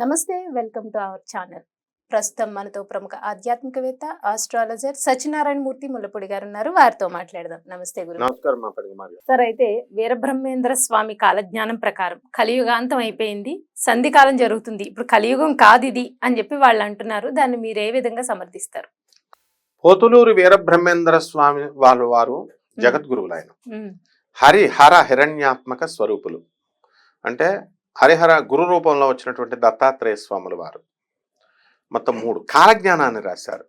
నమస్తే, welcome to our channel. ప్రస్తుతం మనతో ప్రముఖ ఆధ్యాత్మికవేత్త, ఆస్ట్రాలజర్ సత్యనారాయణ మూర్తి ముల్లపూడి గారు ఉన్నారు. వారితో మాట్లాడదాం. నమస్తే గురు. నమస్కారం. సార్, అయితే వీరబ్రహ్మేంద్ర స్వామి కాలజ్ఞానం ప్రకారం కలియుగాంతం అయిపోయింది, సంధికాలం జరుగుతుంది, ఇప్పుడు కలియుగం కాదు ఇది అని చెప్పి వాళ్ళు అంటున్నారు. దాన్ని మీరు ఏ విధంగా సమర్థిస్తారు? పోతులూరు వీరబ్రహ్మేంద్ర స్వామి వారు జగద్గురువులు. ఆయన హరిహర హిరణ్యాత్మక స్వరూపులు. అంటే హరిహర గురు రూపంలో వచ్చినటువంటి దత్తాత్రేయ స్వాముల వారు మొత్తం 3 కాలజ్ఞానాన్ని రాశారు.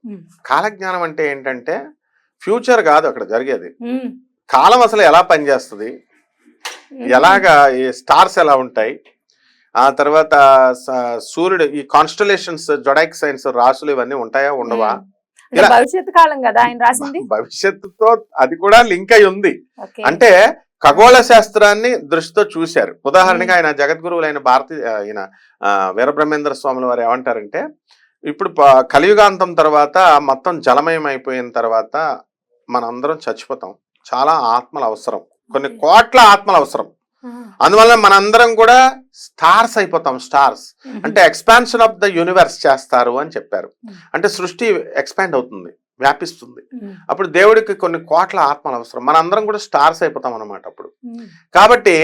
కాలజ్ఞానం అంటే ఏంటంటే ఫ్యూచర్ కాదు అక్కడ జరిగేది, కాలం అసలు ఎలా పనిచేస్తుంది, ఎలాగా ఈ స్టార్స్ ఎలా ఉంటాయి, ఆ తర్వాత సూర్యుడు ఈ కాన్స్టలేషన్స్ జొడాయిక్ సైన్స్ రాసులు ఇవన్నీ ఉంటాయా ఉండవా, భవిష్యత్తు కాలం కదా ఆయన రాసింది. భవిష్యత్తుతో అది కూడా లింక్ అయి ఉంది. అంటే ఖగోళ శాస్త్రాన్ని దృష్టితో చూశారు. ఉదాహరణగా ఆయన జగద్గురువులైన ఈయన వీరబ్రహ్మేంద్ర స్వాముల వారు ఏమంటారంటే, ఇప్పుడు కలియుగాంతం తర్వాత మొత్తం జలమయం అయిపోయిన తర్వాత మనందరం చచ్చిపోతాం, చాలా ఆత్మలు అవసరం, కొన్ని కోట్ల ఆత్మలు అవసరం. అందువల్ల మనందరం కూడా స్టార్స్ అయిపోతాం. స్టార్స్ అంటే ఎక్స్పాన్షన్ ఆఫ్ ద యూనివర్స్ చేస్తారు అని చెప్పారు. అంటే సృష్టి ఎక్స్పాండ్ అవుతుంది, వ్యాపిస్తుంది. అప్పుడు దేవుడికి కొన్ని కోట్ల ఆత్మలు అవసరం, మనందరం కూడా స్టార్స్ అయిపోతాం అన్నమాట అప్పుడు. కాబట్టి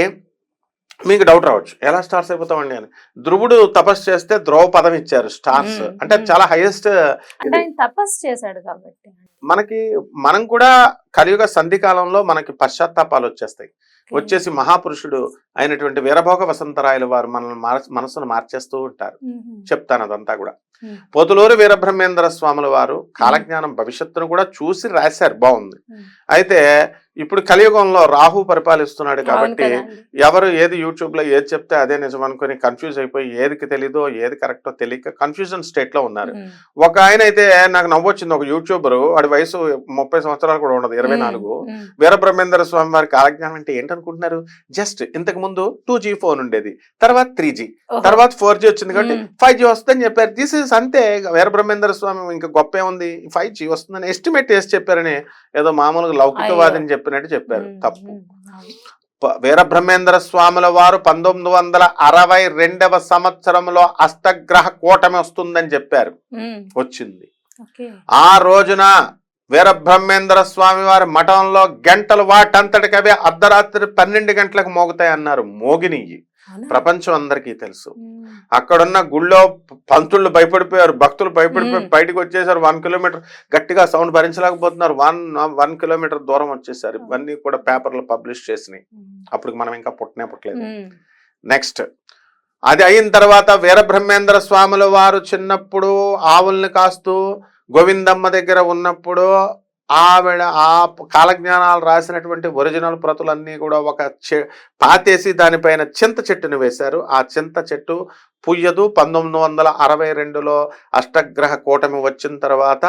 మీకు డౌట్ రావచ్చు, ఎలా స్టార్స్ అయిపోతామండి అని. ధ్రువుడు తపస్సు చేస్తే ధ్రువ పదం ఇచ్చారు, స్టార్స్ అంటే చాలా హైయెస్ట్. తపస్సు చేశాడు కాబట్టి మనం కూడా కలియుగ సంధి కాలంలో మనకి పశ్చాత్తాపాలు వచ్చేస్తాయి. వచ్చేసి మహాపురుషుడు అయినటువంటి వీరభోగ వసంతరాయలు వారు మనసును మార్చేస్తూ ఉంటారు. చెప్తాను అదంతా కూడా. పోతులూరు వీరబ్రహ్మేంద్ర స్వాముల వారు కాలజ్ఞానం భవిష్యత్తును కూడా చూసి రాశారు, బాగుంది. అయితే ఇప్పుడు కలియుగంలో రాహు పరిపాలిస్తున్నాడు కాబట్టి ఎవరు ఏది యూట్యూబ్ లో ఏది చెప్తే అదే నిజం అనుకుని కన్ఫ్యూజ్ అయిపోయి ఏదికి తెలీదో ఏది కరెక్టో తెలియక కన్ఫ్యూజన్ స్టేట్ లో ఉన్నారు. ఒక ఆయన అయితే నాకు నవ్వొచ్చింది, ఒక యూట్యూబరు, వాడి వయసు 30 సంవత్సరాలు కూడా ఉండదు, 24. వీరబ్రహ్మేంద్ర స్వామి వారి కాలజ్ఞానం అంటే ఏంటనుకుంటున్నారు? జస్ట్ ఇంతకు ముందు 2G ఫోన్ ఉండేది, తర్వాత 3G, తర్వాత 4G వచ్చింది కాబట్టి 5G వస్తుందని చెప్పారు. దిస్ ఇస్ అంతే. వీరబ్రహ్మేంద్ర స్వామి ఇంకా గొప్ప ఏముంది, 5G వస్తుందని ఎస్టిమేట్ చేసి చెప్పారని ఏదో మామూలుగా లౌకికవాదని చెప్పినట్టు చెప్పారు. తప్పు. వీరబ్రహ్మేంద్ర స్వాముల వారు 1962వ సంవత్సరంలో అష్టగ్రహ కూటమి వస్తుందని చెప్పారు. వచ్చింది. ఆ రోజున వీరబ్రహ్మేంద్ర స్వామి వారి మఠంలో గంటలు వాటంతటికవే అర్ధరాత్రి 12 గంటలకు మోగుతాయి అన్నారు. మోగినియ్యి ప్రపంచం అందరికీ తెలుసు. అక్కడున్న గుళ్ళో పంతుళ్ళు భయపడిపోయారు, భక్తులు భయపడిపోయి బయటకు వచ్చేసారు. 1 కిలోమీటర్ గట్టిగా సౌండ్ భరించలేకపోతున్నారు. 1 కిలోమీటర్ దూరం వచ్చేసారు. ఇవన్నీ కూడా పేపర్లు పబ్లిష్ చేసినాయి. అప్పుడు మనం ఇంకా పుట్టలేదు. నెక్స్ట్ అది అయిన తర్వాత వీరబ్రహ్మేంద్ర స్వాముల వారు చిన్నప్పుడు ఆవుల్ని కాస్తూ గోవిందమ్మ దగ్గర ఉన్నప్పుడు ఆవిడ ఆ కాలజ్ఞానాలు రాసినటువంటి ఒరిజినల్ ప్రతులన్నీ కూడా ఒక పాతేసి దానిపైన చింత చెట్టుని వేశారు. ఆ చింత చెట్టు పుయ్యదు. 1962లో అష్టగ్రహ కూటమి వచ్చిన తర్వాత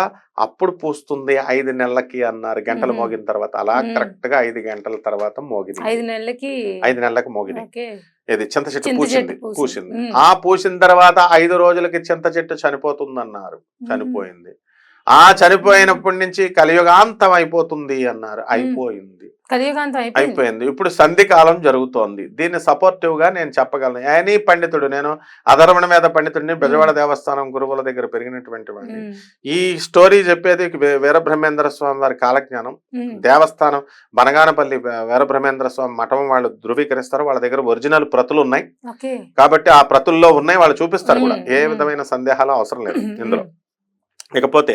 అప్పుడు పూస్తుంది 5 నెలలకి అన్నారు, గంటలు మోగిన తర్వాత. అలా కరెక్ట్ గా 5 గంటల తర్వాత మోగింది. 5 నెలలకు మోగింది. ఇది చింత చెట్టు పూసింది. ఆ పూసిన తర్వాత 5 రోజులకి చింత చెట్టు చనిపోతుందన్నారు. చనిపోయింది. ఆ చనిపోయినప్పటి నుంచి కలియుగాంతం అయిపోతుంది అన్నారు. అయిపోయింది. ఇప్పుడు సంధి కాలం జరుగుతోంది. దీన్ని సపోర్టివ్ గా నేను చెప్పగలను. ఎనీ పండితుడు, నేను అధర్వణ మీద పండితుడిని, బెజవాడ దేవస్థానం గురువుల దగ్గర పెరిగినటువంటి వాడిని. ఈ స్టోరీ చెప్పేది వీరబ్రహ్మేంద్ర స్వామి వారి కాలజ్ఞానం. దేవస్థానం బనగానపల్లి వీరబ్రహ్మేంద్ర స్వామి మఠం వాళ్ళు ధృవీకరిస్తారు. వాళ్ళ దగ్గర ఒరిజినల్ ప్రతులు ఉన్నాయి కాబట్టి ఆ ప్రతుల్లో ఉన్నాయి, వాళ్ళు చూపిస్తారు కూడా. ఏ విధమైన సందేహాలు అవసరం లేదు ఇందులో. ఇకపోతే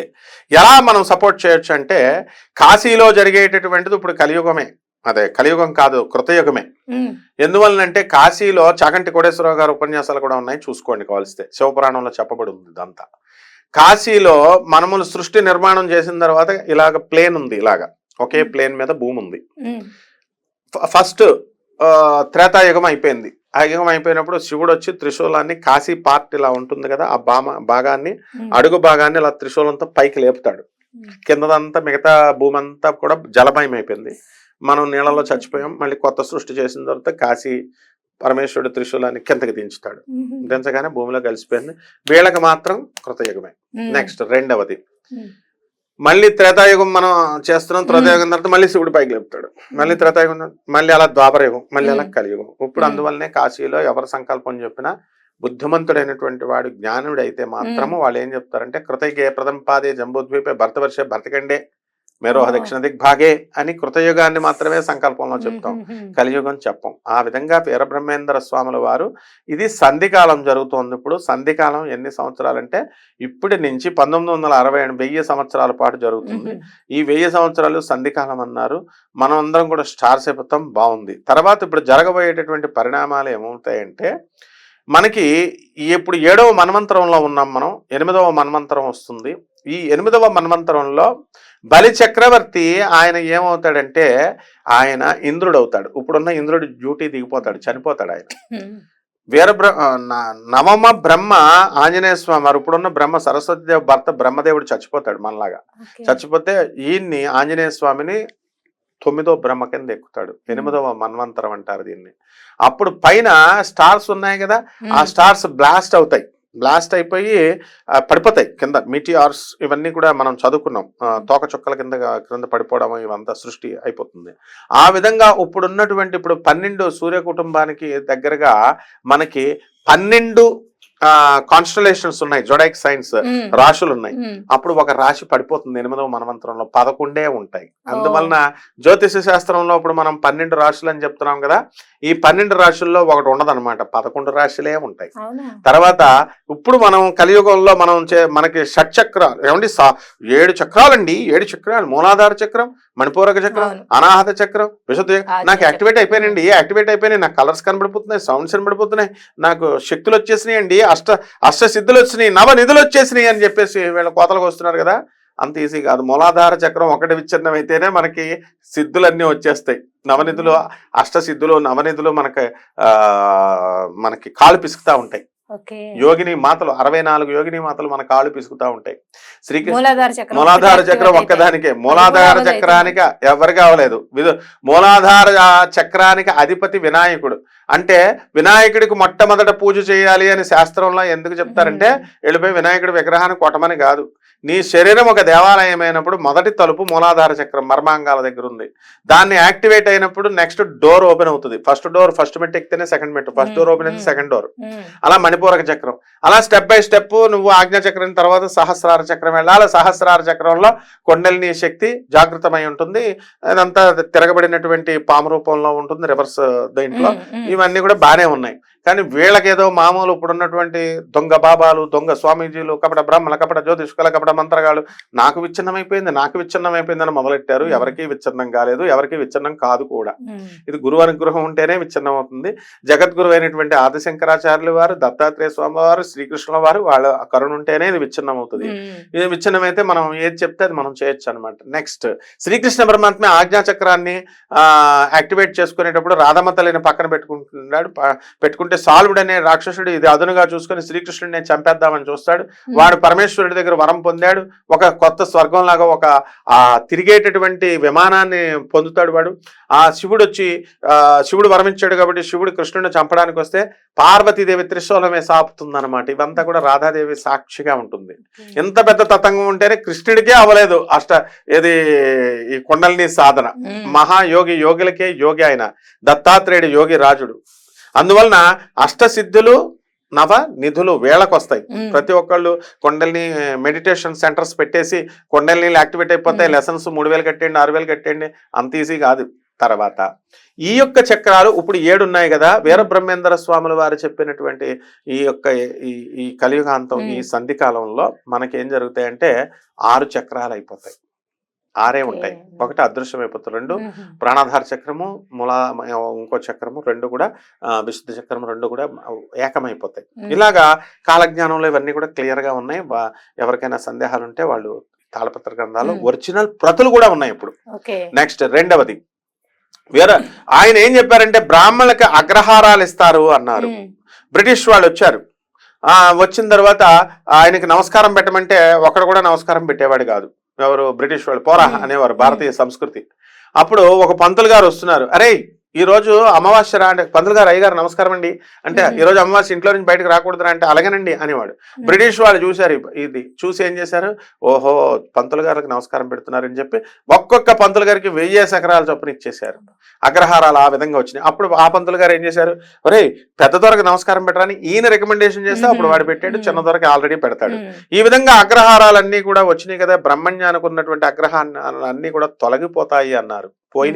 ఎలా మనం సపోర్ట్ చేయొచ్చు అంటే, కాశీలో జరిగేటటువంటిది ఇప్పుడు కలియుగమే. అదే కలియుగం కాదు, కృతయుగమే. ఎందువలనంటే కాశీలో చాగంటి కోటేశ్వరరావు గారు ఉపన్యాసాలు కూడా ఉన్నాయి, చూసుకోండి కావలిస్తే. శివపురాణంలో చెప్పబడి ఉంది ఇదంతా. కాశీలో మనములు సృష్టి నిర్మాణం చేసిన తర్వాత ఇలాగ ప్లేన్ ఉంది, ఇలాగా ఒకే ప్లేన్ మీద భూమి ఉంది. ఫస్ట్ త్రేతాయుగం అయిపోయింది. ఆ యుగం అయిపోయినప్పుడు శివుడు వచ్చి త్రిశూలాన్ని, కాశీ పార్ట్ ఇలా ఉంటుంది కదా, ఆ భాగాన్ని, అడుగు భాగాన్ని ఇలా త్రిశూలంతో పైకి లేపుతాడు. కిందదంతా మిగతా భూమి అంతా కూడా జలమయం అయిపోయింది. మనం నీళ్ళలో చచ్చిపోయాం. మళ్ళీ కొత్త సృష్టి చేసిన తర్వాత కాశీ పరమేశ్వరుడు త్రిశూలాన్ని కిందకి దించుతాడు. దించగానే భూమిలో కలిసిపోయింది. వీళ్ళకి మాత్రం కృతయుగమే. నెక్స్ట్ రెండవది మళ్ళీ త్రేతాయుగం మనం చేస్తున్నాం. త్రేతాయుగం తర్వాత మళ్ళీ శివుడు పైకి లేపుతాడు. మళ్ళీ త్రేతాయుగం, మళ్ళీ అలా ద్వాపరయుగం, మళ్ళీ అలా కలియుగం. ఇప్పుడు అందువల్లనే కాశీలో ఎవరు సంకల్పం చెప్పినా బుద్ధిమంతుడైనటువంటి వాడు జ్ఞానుడైతే మాత్రము వాళ్ళు ఏం చెప్తారంటే కృతయుగే ప్రథంపాదే జంబూద్వీపే భరతవర్షే భరతఖండే మేరోహ దక్షిణ దిగ్భాగే అని కృతయుగాన్ని మాత్రమే సంకల్పంలో చెప్తాం, కలియుగం చెప్పం. ఆ విధంగా వీరబ్రహ్మేంద్ర స్వాముల వారు ఇది సంధికాలం జరుగుతోంది. ఇప్పుడు సంధికాలం ఎన్ని సంవత్సరాలంటే ఇప్పటి నుంచి 1960 1000 సంవత్సరాల పాటు జరుగుతుంది. ఈ 1000 సంవత్సరాలు సంధికాలం అన్నారు. మనం అందరం కూడా స్టార్స్ అయిపోతాం. బాగుంది. తర్వాత ఇప్పుడు జరగబోయేటటువంటి పరిణామాలు ఏమవుతాయంటే మనకి ఇప్పుడు 7వ మన్వంతరంలో ఉన్నాం మనం. 8వ మన్వంతరం వస్తుంది. ఈ 8వ మన్వంతరంలో బలి చక్రవర్తి ఆయన ఏమవుతాడంటే ఆయన ఇంద్రుడు అవుతాడు. ఇప్పుడున్న ఇంద్రుడు డ్యూటీ దిగిపోతాడు, చనిపోతాడు ఆయన. నవమ బ్రహ్మ ఆంజనేయ స్వామి వారు, ఇప్పుడున్న బ్రహ్మ సరస్వతిదేవి భర్త బ్రహ్మదేవుడు చచ్చిపోతాడు మనలాగా. చచ్చిపోతే ఈయన్ని ఆంజనేయ స్వామిని 9వ బ్రహ్మ కింద ఎక్కుతాడు. 8వ మన్వంతరం అంటారు దీన్ని. అప్పుడు పైన స్టార్స్ ఉన్నాయి కదా, ఆ స్టార్స్ బ్లాస్ట్ అవుతాయి. బ్లాస్ట్ అయిపోయి పడిపోతాయి కింద. మీటియార్స్ ఇవన్నీ కూడా మనం చదువుకున్నాం. తోక చుక్కల కింద పడిపోవడం ఇవంతా సృష్టి అయిపోతుంది. ఆ విధంగా ఇప్పుడు 12 సూర్య కుటుంబానికి దగ్గరగా మనకి 12 కాన్స్టలేషన్స్ ఉన్నాయి, జొడైక్ సైన్స్ రాశులు ఉన్నాయి. అప్పుడు ఒక రాశి పడిపోతుంది 8వ మన్వంతరంలో. 11 ఉంటాయి. అందువలన జ్యోతిష శాస్త్రంలో ఇప్పుడు మనం 12 రాశులు అని చెప్తున్నాం కదా, ఈ 12 రాశుల్లో ఒకటి ఉండదన్నమాట, 11 రాశులే ఉంటాయి. తర్వాత ఇప్పుడు మనం కలియుగంలో మనకి షట్చక్రాలు ఏమండి, 7 చక్రాలండి. 7 చక్రాలు: మూలాధార చక్రం, మణిపూరక చక్రం, అనాహత చక్రం, విశుద్ధ. నాకు యాక్టివేట్ అయిపోయినాయి. నాకు కలర్స్ కనబడిపోతున్నాయి, సౌండ్స్ కనబడిపోతున్నాయి, నాకు శక్తులు వచ్చేసినాయి అండి, అష్ట సిద్ధులు వచ్చినాయి, నవనిధులు వచ్చేసినాయి అని చెప్పేసి వీళ్ళ కోతలకు వస్తున్నారు కదా. అంత ఈజీ కాదు. మూలాధార చక్రం ఒకటి విచ్ఛిన్నం అయితేనే మనకి సిద్ధులన్నీ వచ్చేస్తాయి. నవనిధులు, అష్టసిద్ధులు, నవనిధులు మనకి కాళ్ళు పిసుకుతా ఉంటాయి. యోగిని మాతలు 64 యోగిని మాతలు మన కాళ్ళు పిసుకుతా ఉంటాయి. మూలాధార చక్రం ఒక్కదానికే. మూలాధార చక్రానికి ఎవరికి అవ్వలేదు. మూలాధార చక్రానికి అధిపతి వినాయకుడు. అంటే వినాయకుడికి మొట్టమొదట పూజ చేయాలి అని శాస్త్రంలో ఎందుకు చెప్తారంటే, వెళ్ళిపోయి వినాయకుడి విగ్రహాన్ని కొట్టమని కాదు. నీ శరీరం ఒక దేవాలయం అయినప్పుడు మొదటి తలుపు మూలాధార చక్రం మర్మాంగాల దగ్గర ఉంది. దాన్ని యాక్టివేట్ అయినప్పుడు నెక్స్ట్ డోర్ ఓపెన్ అవుతుంది. ఫస్ట్ డోర్ ఫస్ట్ మెట్టు ఎక్కితేనే సెకండ్ మెట్టు, ఫస్ట్ డోర్ ఓపెన్ అయితే సెకండ్ డోర్. అలా మణిపూరక చక్రం. అలా స్టెప్ బై స్టెప్ నువ్వు ఆజ్ఞా చక్రం తర్వాత సహస్రార చక్రం వెళ్ళాలి. సహస్రార చక్రంలో కొండలిని శక్తి జాగృతమై ఉంటుంది. అదంతా తిరగబడినటువంటి పాము రూపంలో ఉంటుంది, రివర్స్ దీంట్లో. ఇవన్నీ కూడా బాగానే ఉన్నాయి. కానీ వీళ్ళకేదో మామూలు ఇప్పుడున్నటువంటి దొంగ బాబాలు, దొంగ స్వామీజీలు, కపట బ్రాహ్మణ, కపట జ్యోతిష్కుల, కపట మంత్రగాళ్ళు నాకు విచ్ఛిన్నమైపోయింది అని మొదలెట్టారు. ఎవరికి విచ్ఛిన్నం కాలేదు, ఎవరికి విచ్ఛిన్నం కాదు కూడా. ఇది గురువు అనుగ్రహం ఉంటేనే విచ్ఛిన్నం అవుతుంది. జగద్గురు అయినటువంటి ఆదిశంకరాచార్యులు వారు, దత్తాత్రేయ స్వామి వారు, శ్రీకృష్ణుల వారు వాళ్ళ కరుణ ఉంటేనే ఇది విచ్ఛిన్నం అవుతుంది. ఇది విచ్ఛిన్నమైతే మనం ఏది చెప్తే అది మనం చేయొచ్చు అనమాట. నెక్స్ట్ శ్రీకృష్ణ పరమాత్మ ఆజ్ఞాచక్రాన్ని యాక్టివేట్ చేసుకునేటప్పుడు రాధమ్మ తల్లిని పక్కన పెట్టుకుంటే సాల్వుడు అనే రాక్షసుడు ఇది అదునుగా చూసుకుని శ్రీకృష్ణుడిని చంపేద్దామని చూస్తాడు. వాడు పరమేశ్వరుడి దగ్గర వరం పొందాడు. ఒక కొత్త స్వర్గం లాగా ఒక తిరిగేటటువంటి విమానాన్ని పొందుతాడు వాడు. ఆ శివుడు వరమిచ్చాడు కాబట్టి శివుడు కృష్ణుడిని చంపడానికి వస్తే పార్వతీదేవి త్రిశూలమే సాపుతుందన్నమాట. ఇవంతా కూడా రాధాదేవి సాక్షిగా ఉంటుంది. ఎంత పెద్ద తతంగం ఉంటేనే కృష్ణుడికే అవ్వలేదు ఈ కొండలిని సాధన. మహాయోగి, యోగులకే యోగి ఆయన దత్తాత్రేయుడు యోగి రాజుడు. అందువలన అష్టసిద్ధులు నవ నిధులు వేళకొస్తాయి. ప్రతి ఒక్కళ్ళు కొండల్ని మెడిటేషన్ సెంటర్స్ పెట్టేసి కొండల్ని యాక్టివేట్ అయిపోతాయి. లెసన్స్ 3000 కట్టండి, 6000 కట్టండి, అంత ఈజీ కాదు. తర్వాత ఈ యొక్క చక్రాలు ఇప్పుడు 7 ఉన్నాయి కదా. వీరబ్రహ్మేంద్ర స్వాముల వారు చెప్పినటువంటి ఈ కలియుగాంతం, ఈ సంధికాలంలో మనకేం జరుగుతాయంటే 6 చక్రాలు అయిపోతాయి. 6 ఉంటాయి. ఒకటి అదృశ్యం అయిపోతుంది, 2 ప్రాణాధార చక్రము, ఇంకో చక్రము 2 కూడా విశుద్ధ చక్రం 2 కూడా ఏకమైపోతాయి. ఇలాగా కాలజ్ఞానంలో ఇవన్నీ కూడా క్లియర్ గా ఉన్నాయి. ఎవరికైనా సందేహాలు ఉంటే వాళ్ళు తాళపత్ర గ్రంథాలు ఒరిజినల్ ప్రతులు కూడా ఉన్నాయి ఇప్పుడు. నెక్స్ట్ రెండవది ఆయన ఏం చెప్పారంటే బ్రాహ్మణులకి అగ్రహారాలు ఇస్తారు అన్నారు. బ్రిటిష్ వాళ్ళు వచ్చారు. వచ్చిన తర్వాత ఆయనకి నమస్కారం పెట్టమంటే ఒకడు కూడా నమస్కారం పెట్టేవాడు కాదు. ఎవరు? బ్రిటిష్ వాళ్ళు. పోరా అనేవారు భారతీయ సంస్కృతి. అప్పుడు ఒక పంతులు గారు వస్తున్నారు. అరే ఈ రోజు అమావాస్య రా అంటే పంతులు గారు అయ్యగారు నమస్కారం అండి అంటే ఈ రోజు అమావాస్య ఇంట్లో నుంచి బయటకు రాకూడదురా అంటే అలాగేనండి అనేవాడు. బ్రిటిష్ వాళ్ళు చూశారు ఇది చూసి ఏం చేశారు, ఓహో పంతులు గారికి నమస్కారం పెడుతున్నారని చెప్పి ఒక్కొక్క పంతులు గారికి 1000 ఎకరాల చొప్పున ఇచ్చేశారు. అగ్రహారాలు ఆ విధంగా వచ్చినాయి. అప్పుడు ఆ పంతులు గారు ఏం చేశారు, ఒరే పెద్ద దొరకు నమస్కారం పెట్టరని ఈయన రికమెండేషన్ చేస్తే అప్పుడు వాడు పెట్టాడు, చిన్న దొరకి ఆల్రెడీ పెడతాడు. ఈ విధంగా అగ్రహారాలన్నీ కూడా వచ్చినాయి కదా, బ్రహ్మజ్ఞానికి ఉన్నటువంటి అగ్రహాన్ని అన్ని కూడా తొలగిపోతాయి అన్నారు, పోయినాయి.